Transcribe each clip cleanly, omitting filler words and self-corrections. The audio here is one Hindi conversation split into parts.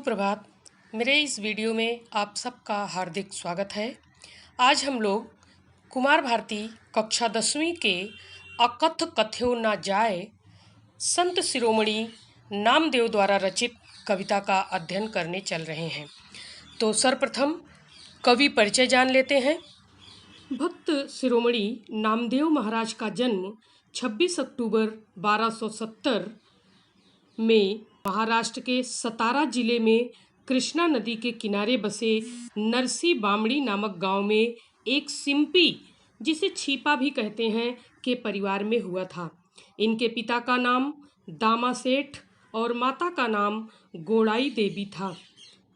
सुप्रभात। मेरे इस वीडियो में आप सबका हार्दिक स्वागत है। आज हम लोग कुमार भारती कक्षा 10वीं के अकथ कथ्यो ना जाए संत शिरोमणि नामदेव द्वारा रचित कविता का अध्ययन करने चल रहे हैं। तो सर्वप्रथम कवि परिचय जान लेते हैं। भक्त शिरोमणि नामदेव महाराज का जन्म 26 अक्टूबर 1270 में महाराष्ट्र के सतारा जिले में कृष्णा नदी के किनारे बसे नरसी बामड़ी नामक गांव में एक सिंपी, जिसे छीपा भी कहते हैं, के परिवार में हुआ था। इनके पिता का नाम दामा सेठ और माता का नाम गोड़ाई देवी था।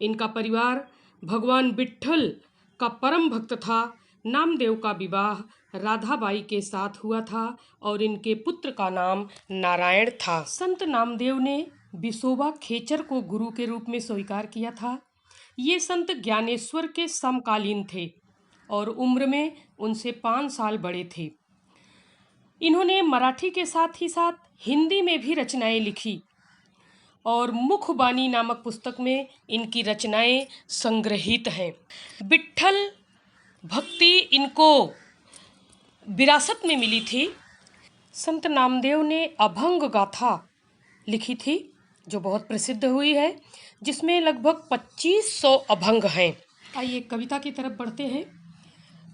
इनका परिवार भगवान विट्ठल का परम भक्त था। नामदेव का विवाह राधाबाई के साथ हुआ था और इनके पुत्र का नाम नारायण था। संत नामदेव ने विसोबा खेचर को गुरु के रूप में स्वीकार किया था। ये संत ज्ञानेश्वर के समकालीन थे और उम्र में उनसे 5 साल बड़े थे। इन्होंने मराठी के साथ ही साथ हिंदी में भी रचनाएं लिखी और मुखबानी नामक पुस्तक में इनकी रचनाएं संग्रहित हैं। विट्ठल भक्ति इनको विरासत में मिली थी। संत नामदेव ने अभंग गाथा लिखी थी जो बहुत प्रसिद्ध हुई है, जिसमें लगभग 2500 अभंग हैं। आइए कविता की तरफ बढ़ते हैं।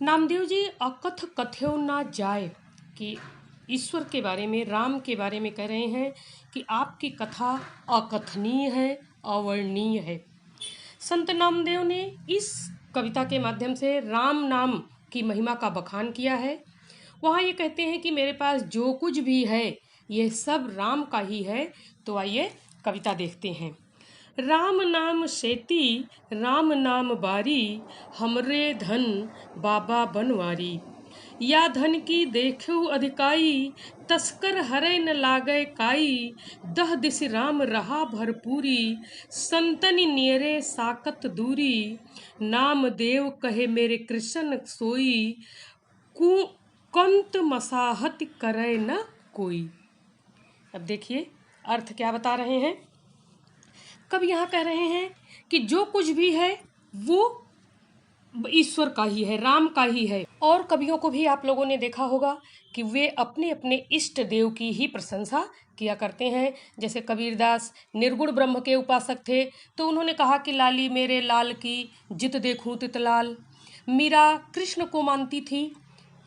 नामदेव जी अकथ कथ्यो ना जाए कि ईश्वर के बारे में, राम के बारे में कह रहे हैं कि आपकी कथा अकथनीय है, अवर्णनीय है। संत नामदेव ने इस कविता के माध्यम से राम नाम की महिमा का बखान किया है। वहाँ ये कहते हैं कि मेरे पास जो कुछ भी है यह सब राम का ही है। तो आइए कविता देखते हैं। राम नाम सेती राम नाम बारी, हमरे धन बाबा बनवारी। या धन की देखो अधिकाई, तस्कर हरे न लागे काई। दह दिस राम रहा भरपूरी, संतनि नियरे साकत दूरी। नाम देव कहे मेरे कृष्ण सोई, कंत मसाहत करे न कोई। अब देखिए अर्थ क्या बता रहे हैं। कवि यहाँ कह रहे हैं कि जो कुछ भी है वो ईश्वर का ही है, राम का ही है। और कवियों को भी आप लोगों ने देखा होगा कि वे अपने अपने इष्ट देव की ही प्रशंसा किया करते हैं। जैसे कबीरदास निर्गुण ब्रह्म के उपासक थे, तो उन्होंने कहा कि लाली मेरे लाल की जित देखूं तित लाल। मीरा कृष्ण को मानती थी,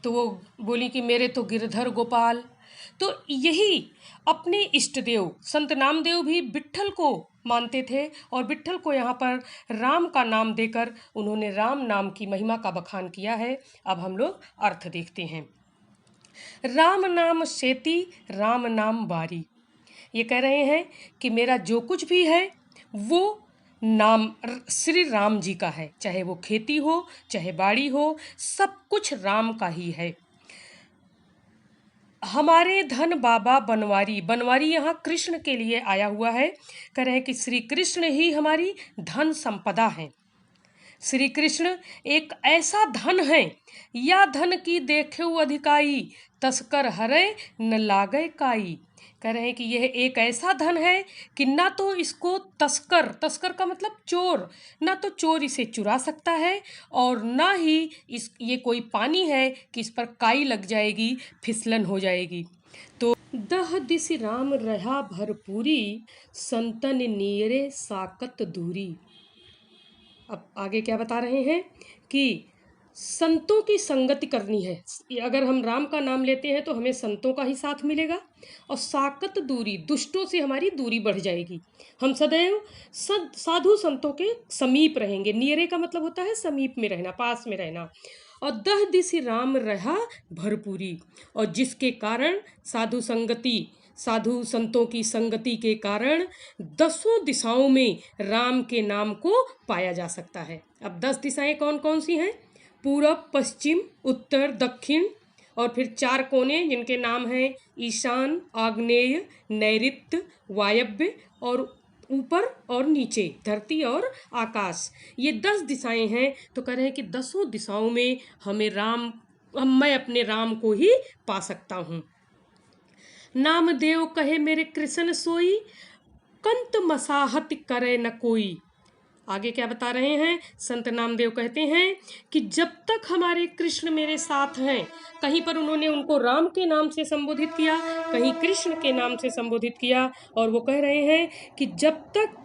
तो वो बोली कि मेरे तो गिरधर गोपाल। तो यही अपने इष्ट देव संत नामदेव भी विट्ठल को मानते थे और विट्ठल को यहाँ पर राम का नाम देकर उन्होंने राम नाम की महिमा का बखान किया है। अब हम लोग अर्थ देखते हैं। राम नाम सेती राम नाम बारी, ये कह रहे हैं कि मेरा जो कुछ भी है वो नाम श्री राम जी का है। चाहे वो खेती हो, चाहे बाड़ी हो, सब कुछ राम का ही है। हमारे धन बाबा बनवारी, बनवारी यहाँ कृष्ण के लिए आया हुआ है। कह रहे हैं कि श्री कृष्ण ही हमारी धन संपदा है। श्री कृष्ण एक ऐसा धन है, या धन की देखे अधिकाई, तस्कर हरे न लागे काई। कह रहे हैं कि यह एक ऐसा धन है कि ना तो इसको तस्कर, तस्कर का मतलब चोर, ना तो चोर इसे चुरा सकता है और ना ही ये कोई पानी है कि इस पर काई लग जाएगी, फिसलन हो जाएगी। तो दह दिस राम रहा भरपूरी, संतन नीरे साकत दूरी। अब आगे क्या बता रहे हैं कि संतों की संगति करनी है। अगर हम राम का नाम लेते हैं तो हमें संतों का ही साथ मिलेगा और साकत दूरी, दुष्टों से हमारी दूरी बढ़ जाएगी। हम सदैव साधु संतों के समीप रहेंगे। नियरे का मतलब होता है समीप में रहना, पास में रहना। और दह दिस राम रहा भरपूरी, और जिसके कारण साधु संगति, साधु संतों की संगति के कारण 10 दिशाओं में राम के नाम को पाया जा सकता है। अब 10 दिशाएं कौन कौन सी हैं? पूरब, पश्चिम, उत्तर, दक्षिण, और फिर 4 कोने जिनके नाम हैं ईशान, आग्नेय, नैऋत्य, वायव्य, और ऊपर और नीचे, धरती और आकाश। ये 10 दिशाएं हैं। तो कह रहे हैं कि 10 दिशाओं में मैं अपने राम को ही पा सकता हूँ। नामदेव कहे मेरे कृष्ण सोई, कंत मसाहत करे न कोई। आगे क्या बता रहे हैं संत नामदेव कहते हैं कि जब तक हमारे कृष्ण मेरे साथ हैं, कहीं पर उन्होंने उनको राम के नाम से संबोधित किया, कहीं कृष्ण के नाम से संबोधित किया, और वो कह रहे हैं कि जब तक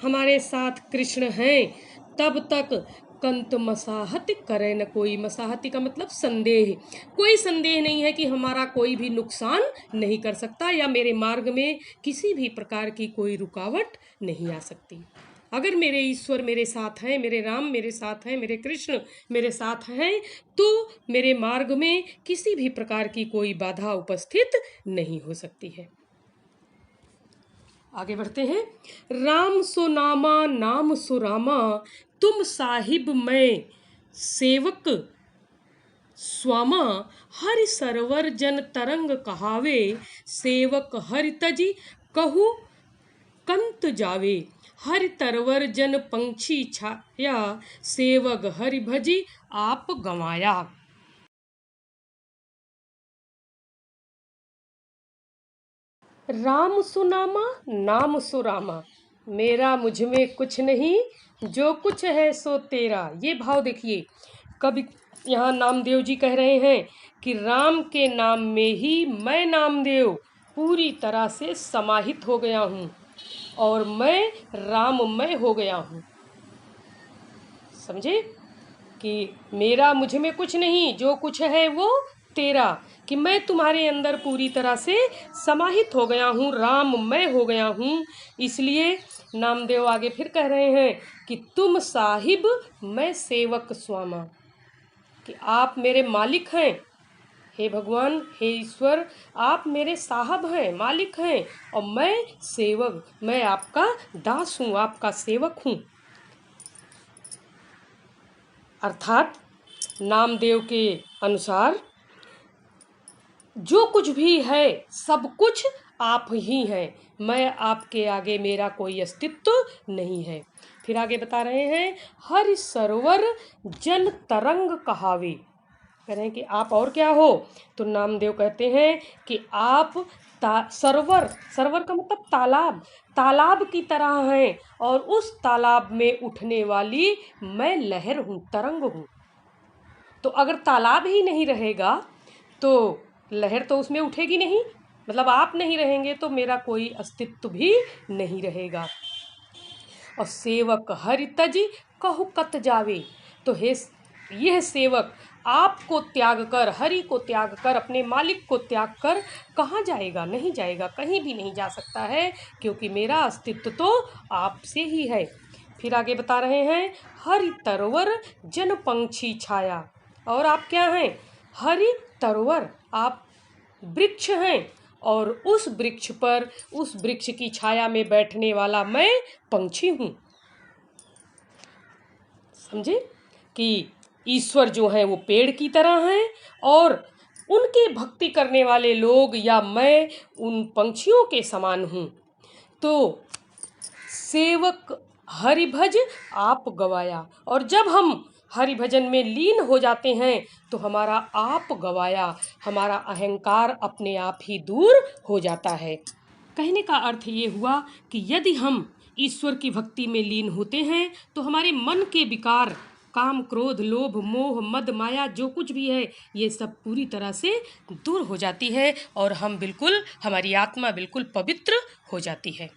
हमारे साथ कृष्ण हैं तब तक कंत मसाहत करे न कोई। मसाहती का मतलब संदेह, कोई संदेह नहीं है कि हमारा कोई भी नुकसान नहीं कर सकता या मेरे मार्ग में किसी भी प्रकार की कोई रुकावट नहीं आ सकती। अगर मेरे ईश्वर मेरे साथ हैं, मेरे राम मेरे साथ हैं, मेरे कृष्ण मेरे साथ हैं, तो मेरे मार्ग में किसी भी प्रकार की कोई बाधा उपस्थित नहीं हो सकती है। आगे बढ़ते हैं। राम सो नामा नाम सो रामा, तुम साहिब मैं सेवक स्वामा। हरि सरवर जन तरंग कहावे, सेवक हरि तजी कहू कंत जावे। हरि तरवर जन पंछी छाया, सेवक हरि भजी आप गंवाया। राम सुनामा नाम सुरामा, मेरा मुझ में कुछ नहीं, जो कुछ है सो तेरा। ये भाव देखिए, कभी यहाँ नामदेव जी कह रहे हैं कि राम के नाम में ही मैं नामदेव पूरी तरह से समाहित हो गया हूँ और मैं राममय हो गया हूँ। समझे कि मेरा मुझ में कुछ नहीं, जो कुछ है वो तेरा, कि मैं तुम्हारे अंदर पूरी तरह से समाहित हो गया हूँ, राममय हो गया हूँ। इसलिए नामदेव आगे फिर कह रहे हैं कि तुम साहिब मैं सेवक स्वामा, कि आप मेरे मालिक हैं। हे भगवान, हे ईश्वर, आप मेरे साहब हैं, मालिक हैं, और मैं सेवक, मैं आपका दास हूँ, आपका सेवक हूँ। अर्थात नामदेव के अनुसार जो कुछ भी है सब कुछ आप ही हैं, मैं आपके आगे मेरा कोई अस्तित्व नहीं है। फिर आगे बता रहे हैं, हरि सरोवर जन तरंग कहावे, कह रहे हैं कि आप और क्या हो। तो नामदेव कहते हैं कि आप सरोवर, सरोवर का मतलब तालाब, तालाब की तरह हैं, और उस तालाब में उठने वाली मैं लहर हूँ, तरंग हूँ। तो अगर तालाब ही नहीं रहेगा तो लहर तो उसमें उठेगी नहीं, मतलब आप नहीं रहेंगे तो मेरा कोई अस्तित्व भी नहीं रहेगा। और सेवक हरि तजी कहु कत जावे, तो हे यह सेवक आपको त्याग कर, हरि को त्याग कर, अपने मालिक को त्याग कर कहाँ जाएगा? नहीं जाएगा, कहीं भी नहीं जा सकता है, क्योंकि मेरा अस्तित्व तो आपसे ही है। फिर आगे बता रहे हैं, हरि तरवर जन पंछी छाया, और आप क्या हैं? हरि तरवर, आप वृक्ष हैं, और उस वृक्ष पर, उस वृक्ष की छाया में बैठने वाला मैं पंछी हूँ। समझे कि ईश्वर जो है वो पेड़ की तरह हैं, और उनकी भक्ति करने वाले लोग या मैं उन पंछियों के समान हूँ। तो सेवक हरिभज आप गवाया, और जब हम हरि भजन में लीन हो जाते हैं तो हमारा आप गवाया, हमारा अहंकार अपने आप ही दूर हो जाता है। कहने का अर्थ ये हुआ कि यदि हम ईश्वर की भक्ति में लीन होते हैं तो हमारे मन के विकार, काम क्रोध लोभ मोह मद माया जो कुछ भी है, ये सब पूरी तरह से दूर हो जाती है, और हम बिल्कुल, हमारी आत्मा बिल्कुल पवित्र हो जाती है।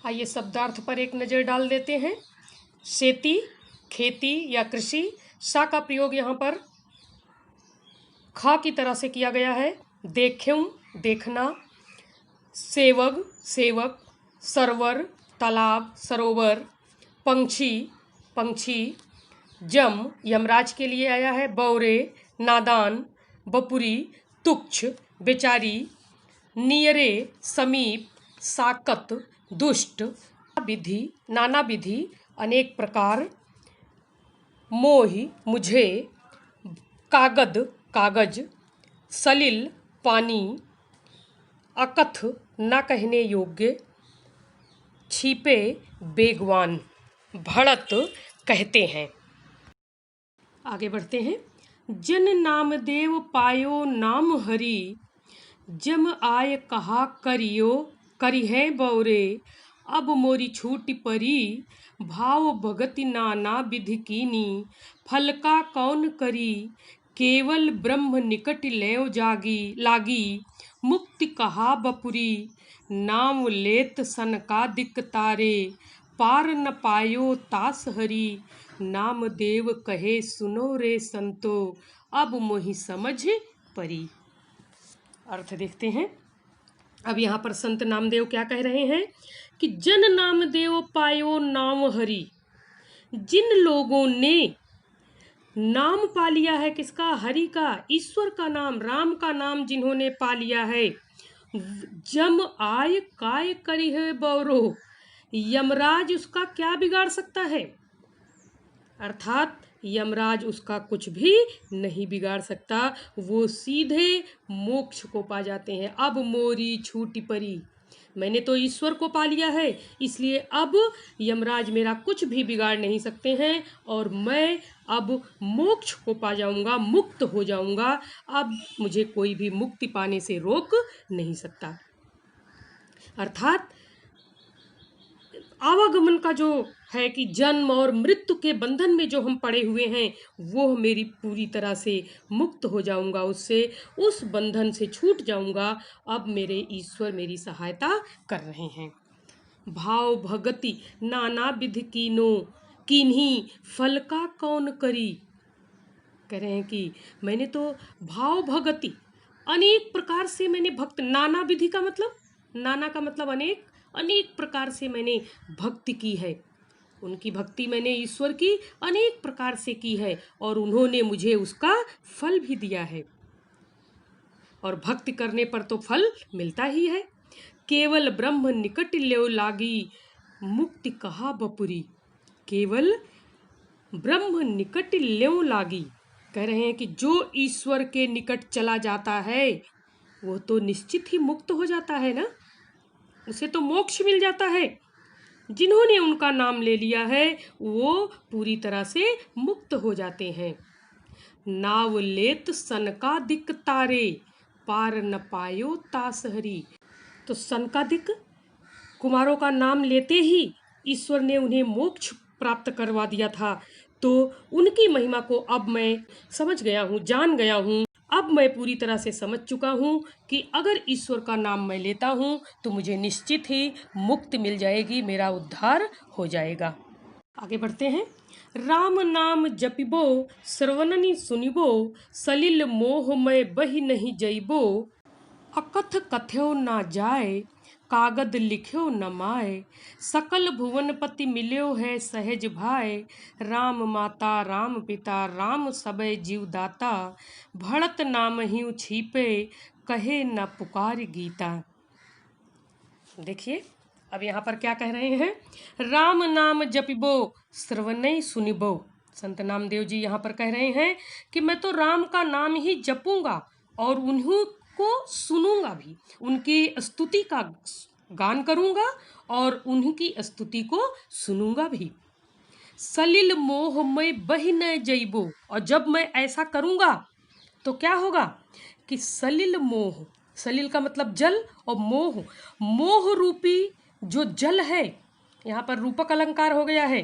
आइए शब्दार्थ पर एक नज़र डाल देते हैं। शेती, खेती या कृषि, सा का प्रयोग यहाँ पर खा की तरह से किया गया है। देख्यूं, देखना। सेवग, सेवक। सरवर, तालाब, सरोवर। पंछी, पंछी। जम, यमराज के लिए आया है। बौरे, नादान। बपुरी, तुच्छ, बेचारी। नियरे, समीप। साकत, दुष्ट। विधि, नाना विधि, अनेक प्रकार। मोहि, मुझे। कागद, कागज। सलिल, पानी। अकथ, न कहने योग्य। छिपे, बेगवान। भड़त कहते हैं। आगे बढ़ते हैं। जन नामदेव पायो नाम हरि, जम आय कहा करियो करिहे बौरे। अब मोरी छूट परी, भाव भगति नाना विधि कीनी, फल का कौन करी, केवल ब्रह्म निकट लेव जागी लागी, मुक्ति कहा बपुरी, नाम लेत सन का दिक तारे, पार न पायो तास हरी, नाम देव कहे सुनो रे संतो, अब मोहि समझ परी। अर्थ देखते हैं। अब यहाँ पर संत नामदेव क्या कह रहे हैं कि जन नामदेव पायो नाम हरि। जिन लोगों ने नाम पा लिया है, किसका? हरि का, ईश्वर का नाम, राम का नाम जिन्होंने पा लिया है, जम आय काय करी है बौरो, यमराज उसका क्या बिगाड़ सकता है? अर्थात यमराज उसका कुछ भी नहीं बिगाड़ सकता, वो सीधे मोक्ष को पा जाते हैं। अब मोरी छूटी परी, मैंने तो ईश्वर को पा लिया है, इसलिए अब यमराज मेरा कुछ भी बिगाड़ नहीं सकते हैं और मैं अब मोक्ष को पा जाऊंगा, मुक्त हो जाऊंगा। अब मुझे कोई भी मुक्ति पाने से रोक नहीं सकता। अर्थात आवागमन का जो है कि जन्म और मृत्यु के बंधन में जो हम पड़े हुए हैं, वो मेरी पूरी तरह से मुक्त हो जाऊंगा, उससे, उस बंधन से छूट जाऊंगा। अब मेरे ईश्वर मेरी सहायता कर रहे हैं। भाव भगति नाना विधि कीनो, किन्हीं फल का कौन करी। कह रहे हैं कि मैंने तो भाव भगति, अनेक प्रकार से मैंने भक्त, नाना विधि का मतलब, नाना का मतलब अनेक, अनेक प्रकार से मैंने भक्ति की है। उनकी भक्ति मैंने ईश्वर की अनेक प्रकार से की है और उन्होंने मुझे उसका फल भी दिया है। और भक्ति करने पर तो फल मिलता ही है। केवल ब्रह्म निकट ल्यो लागी, मुक्ति कहा बपुरी। केवल ब्रह्म निकट ल्यो लागी, कह रहे हैं कि जो ईश्वर के निकट चला जाता है वो तो निश्चित ही मुक्त हो जाता है ना, उसे तो मोक्ष मिल जाता है। जिन्होंने उनका नाम ले लिया है वो पूरी तरह से मुक्त हो जाते हैं। नाव लेत सनकादिक तारे, पार न पायो तास हरी। तो सनकादिक कुमारों का नाम लेते ही ईश्वर ने उन्हें मोक्ष प्राप्त करवा दिया था। तो उनकी महिमा को अब मैं समझ गया हूँ, जान गया हूँ। अब मैं पूरी तरह से समझ चुका हूँ कि अगर ईश्वर का नाम मैं लेता हूँ तो मुझे निश्चित ही मुक्ति मिल जाएगी, मेरा उद्धार हो जाएगा। आगे बढ़ते हैं। राम नाम जपिबो, श्रवणनि सुनिबो, सलिल मोह में बही नहीं जइबो, अकथ कथ्यो ना जाए, कागद लिख्यो न माय, सकल भुवनपति मिल्यो है सहज भाय, राम माता राम पिता राम सबे जीवदाता, भड़त नाम ही छिपे, कहे न पुकार गीता। देखिए अब यहाँ पर क्या कह रहे हैं, राम नाम जपिबो श्रवणै सुनिबो। संत नामदेव जी यहाँ पर कह रहे हैं कि मैं तो राम का नाम ही जपूंगा और उन्हीं को सुनूंगा भी, उनकी स्तुति का गान करूंगा और उन्हीं की स्तुति को सुनूंगा भी। सलिल मोह में बही न जइबो, और जब मैं ऐसा करूंगा तो क्या होगा कि सलिल मोह, सलिल का मतलब जल, और मोह, मोह रूपी जो जल है, यहाँ पर रूपक अलंकार हो गया है,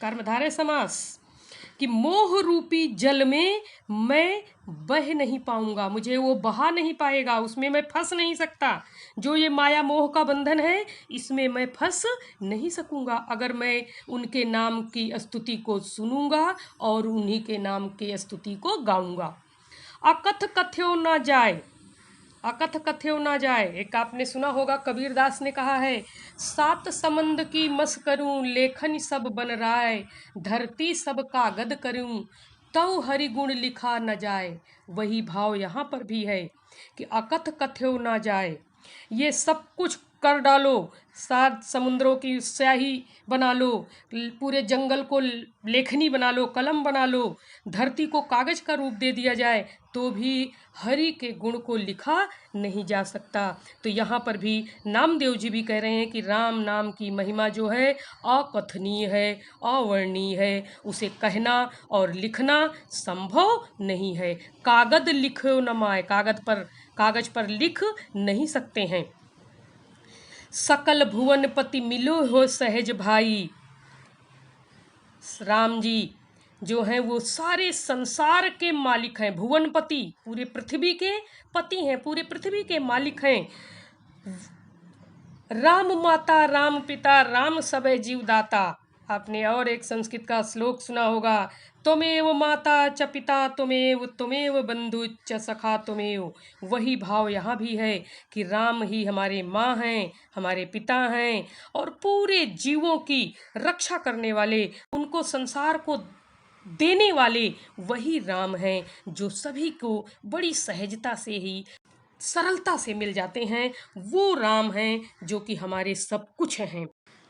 कर्मधारय समास, कि मोह रूपी जल में मैं बह नहीं पाऊंगा, मुझे वो बहा नहीं पाएगा, उसमें मैं फंस नहीं सकता। जो ये माया मोह का बंधन है इसमें मैं फंस नहीं सकूंगा अगर मैं उनके नाम की स्तुति को सुनूंगा और उन्हीं के नाम की स्तुति को गाऊंगा। अकथ कथ्यो ना जाए, अकथ कथ्यो ना जाए, एक आपने सुना होगा कबीरदास ने कहा है, सात समंद की मस करूं, लेखन सब बन राय, धरती सब कागद करूं, तव हरि गुण लिखा न जाए। वही भाव यहाँ पर भी है कि अकथ कथ्यो ना जाए, ये सब कुछ कर डालो, सात समुद्रों की स्याही बना लो, पूरे जंगल को लेखनी बना लो, कलम बना लो, धरती को कागज का रूप दे दिया जाए, तो भी हरि के गुण को लिखा नहीं जा सकता। तो यहाँ पर भी नामदेव जी भी कह रहे हैं कि राम नाम की महिमा जो है अकथनीय है, अवर्णनीय है, उसे कहना और लिखना संभव नहीं है। कागद लिखो न माय, कागज पर लिख नहीं सकते हैं। सकल भुवनपति मिलो हो सहज भाई। राम जी जो हैं वो सारे संसार के मालिक हैं, भुवनपति, पूरे पृथ्वी के पति हैं, पूरे पृथ्वी के मालिक हैं। राम माता राम पिता राम सबे जीवदाता। आपने और एक संस्कृत का श्लोक सुना होगा, त्वमेव माता च पिता त्वमेव बंधु च सखा त्वमेव। वही भाव यहाँ भी है कि राम ही हमारे माँ हैं, हमारे पिता हैं और पूरे जीवों की रक्षा करने वाले, उनको संसार को देने वाले वही राम हैं, जो सभी को बड़ी सहजता से ही, सरलता से मिल जाते हैं। वो राम हैं जो कि हमारे सब कुछ हैं।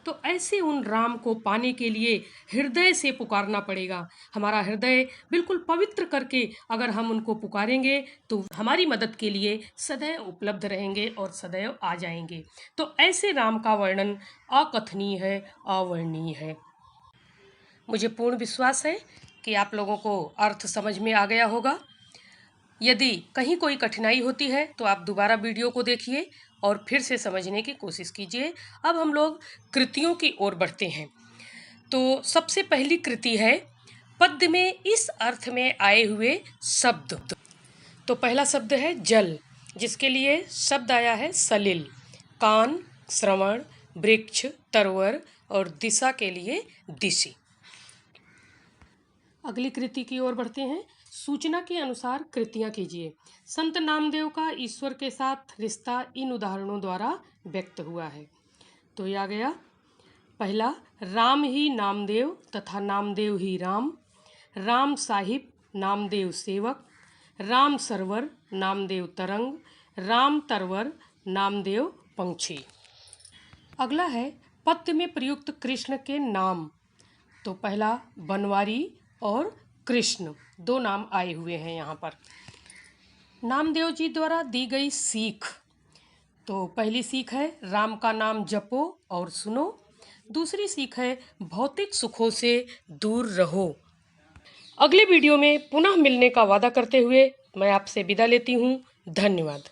तो ऐसे उन राम को पाने के लिए हृदय से पुकारना पड़ेगा। हमारा हृदय बिल्कुल पवित्र करके अगर हम उनको पुकारेंगे तो हमारी मदद के लिए सदैव उपलब्ध रहेंगे और सदैव आ जाएंगे। तो ऐसे राम का वर्णन अकथनीय है, अवर्णनीय है। मुझे पूर्ण विश्वास है कि आप लोगों को अर्थ समझ में आ गया होगा। यदि कहीं कोई कठिनाई होती है तो आप दोबारा वीडियो को देखिए और फिर से समझने की कोशिश कीजिए। अब हम लोग कृतियों की ओर बढ़ते हैं। तो सबसे पहली कृति है पद्य में इस अर्थ में आए हुए शब्द। तो पहला शब्द है जल, जिसके लिए शब्द आया है सलिल। कान, श्रवण, वृक्ष, तरवर और दिशा के लिए दिशि। अगली कृति की ओर बढ़ते हैं। सूचना के अनुसार कृतियाँ कीजिए। संत नामदेव का ईश्वर के साथ रिश्ता इन उदाहरणों द्वारा व्यक्त हुआ है। तो यह आ गया पहला, राम ही नामदेव तथा नामदेव ही राम, राम साहिब नामदेव सेवक, राम सरवर नामदेव तरंग, राम तरवर नामदेव पंछी। अगला है पद्य में प्रयुक्त कृष्ण के नाम। तो पहला बनवारी और कृष्ण, दो नाम आए हुए हैं यहाँ पर। नामदेव जी द्वारा दी गई सीख। तो पहली सीख है राम का नाम जपो और सुनो। दूसरी सीख है भौतिक सुखों से दूर रहो। अगले वीडियो में पुनः मिलने का वादा करते हुए मैं आपसे विदा लेती हूँ। धन्यवाद।